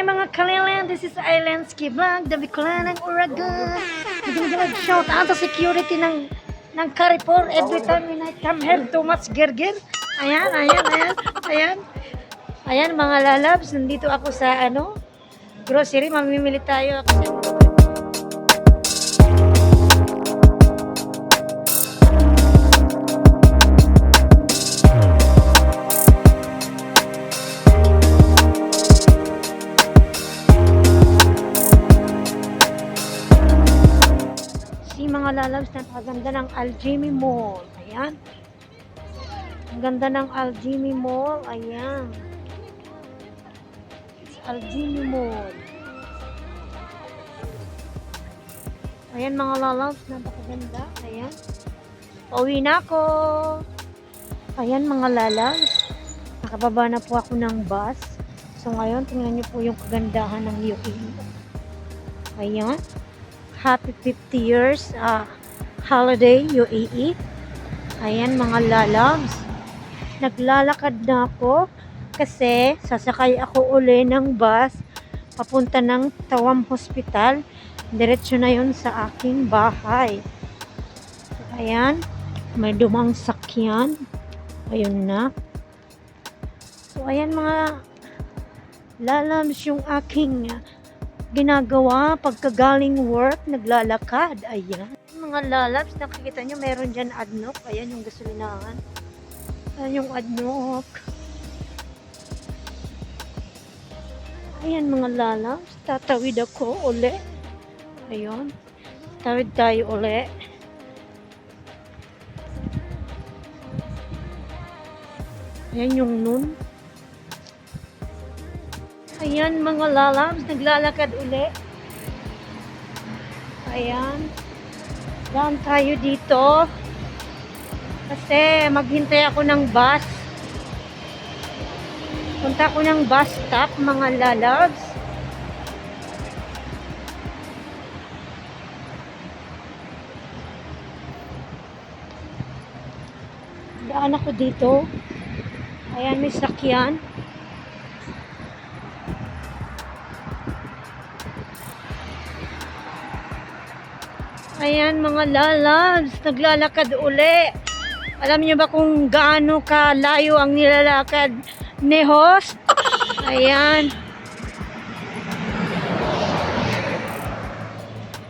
Hi mga kalilan, this is Islandsky Vlog, the Bicolanang Uragon. Shout out to security ng Carrefour every time when I come here, too much gerger. Ayan mga lalabs, nandito ako sa grocery, mamimili tayo. Mga lalabs, napakaganda ng Aljimi Mall. Ayan. Ang ganda ng Aljimi Mall. Ayan. It's Aljimi Mall. Ayan mga lalabs, napakaganda. Ayan. Pauwi na ako. Ayan mga lalabs. Nakababa na po ako ng bus. So ngayon, tingnan niyo po yung kagandahan ng UAE. Ayan. Happy 50 years holiday UAE. Ayan mga lalabs. Naglalakad na ako kasi sasakay ako uli ng bus papunta ng Tawam Hospital. Diretso na yun sa aking bahay. Ayan. May dumang sakyan. Ayun na. So ayan mga lalabs yung aking ginagawa pagkagaling work, naglalakad. Ayan. Mga lalabs, nakikita nyo, meron dyan adnok. Ayan yung gasolinahan. Ayan yung adnok. Ayan mga lalabs, tatawid ako uli. Ayan. Tawid tayo uli. Ayan yung nun. Ayan mga lalabs, naglalakad uli. Ayan. Daan tayo dito. Kasi maghintay ako ng bus. Punta ako ng bus stop mga lalabs. Daan ako dito. Ayan, may sakyan. Ayan mga lalabs, naglalakad uli. Alam niyo ba kung gaano kalayo ang nilalakad ni host? Ayan.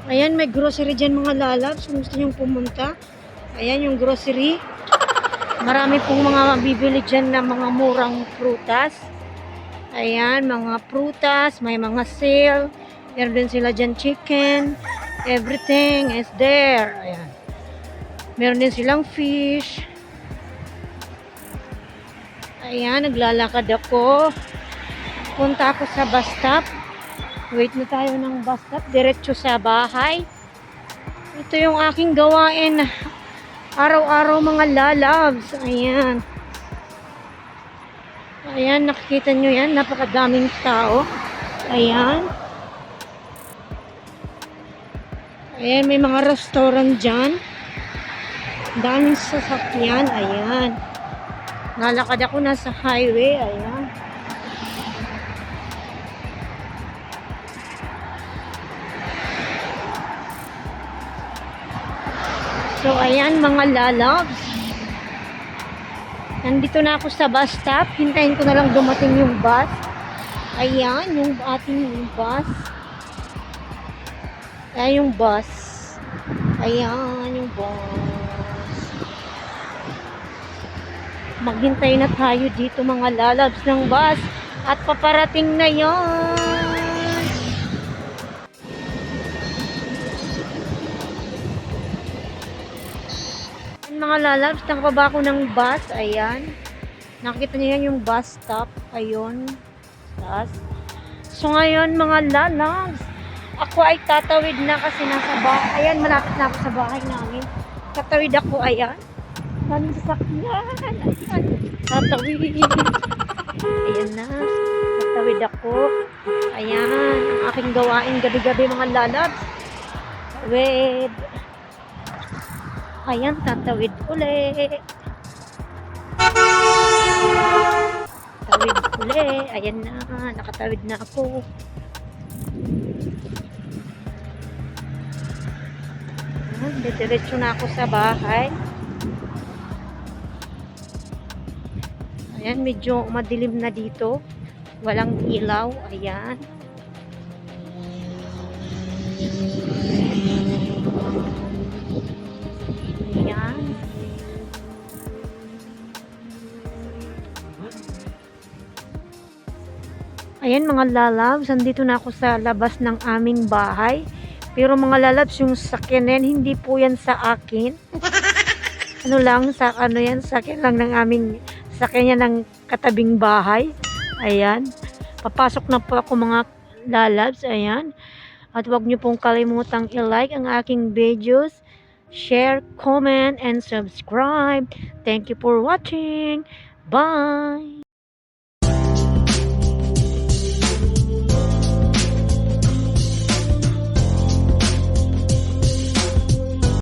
Ayan, may grocery dyan mga lalabs. Kung gusto niyong pumunta. Ayan yung grocery. Marami pong mga mabibili dyan na mga murang prutas. Ayan, mga prutas, may mga sale. Meron din sila dyan chicken. Everything is there. Ayan. Meron din silang fish. Ayan, naglalakad ako. Punta ako sa bus stop. Wait na tayo ng bus stop. Diretso sa bahay. Ito yung aking gawain araw-araw mga lalabs. Ayan. Ayan, nakikita nyo yan. Napakadaming tao. Ayan. Ayan, may mga restaurant dyan. Daming sasakyan. Ayan. Nalakad ako nasa highway. Ayan. So, ayan mga lalabs. Nandito na ako sa bus stop. Hintayin ko na lang dumating yung bus. Ayan, yung ating bus. Ayan yung bus. Ayan yung bus. Maghintay na tayo dito mga lalabs ng bus. At paparating na yan. Mga lalabs, nakababa ako ng bus. Ayan. Nakikita niyo yan yung bus stop. Ayun. Bus. So ngayon mga lalabs, ako ay tatawid na kasi nasa bahay. Ayan, malapit na ako sa bahay namin. Tatawid ako, ayan. Maraming sasakyan. Ayan. Tatawid. Ayan na. Tatawid ako. Ayan. Ang aking gawain gabi-gabi mga lalabs. Tawid. Ayan, tatawid ulit. Tawid uli. Ayan na, nakatawid na ako. Diretso na ako sa bahay. Ayan, medyo madilim na dito. Walang ilaw. Ayan. Ayan. Ayan mga lalabs, andito na ako sa labas ng aming bahay. Pero mga lalabs, yung sakyan yan, hindi po yan sa akin. Ano lang, sa ano yan, sakyan lang ng aming, sakyan yan ng katabing bahay. Ayan. Papasok na po ako mga lalabs. Ayan. At huwag niyo pong kalimutang i-like ang aking videos, share, comment, and subscribe. Thank you for watching. Bye!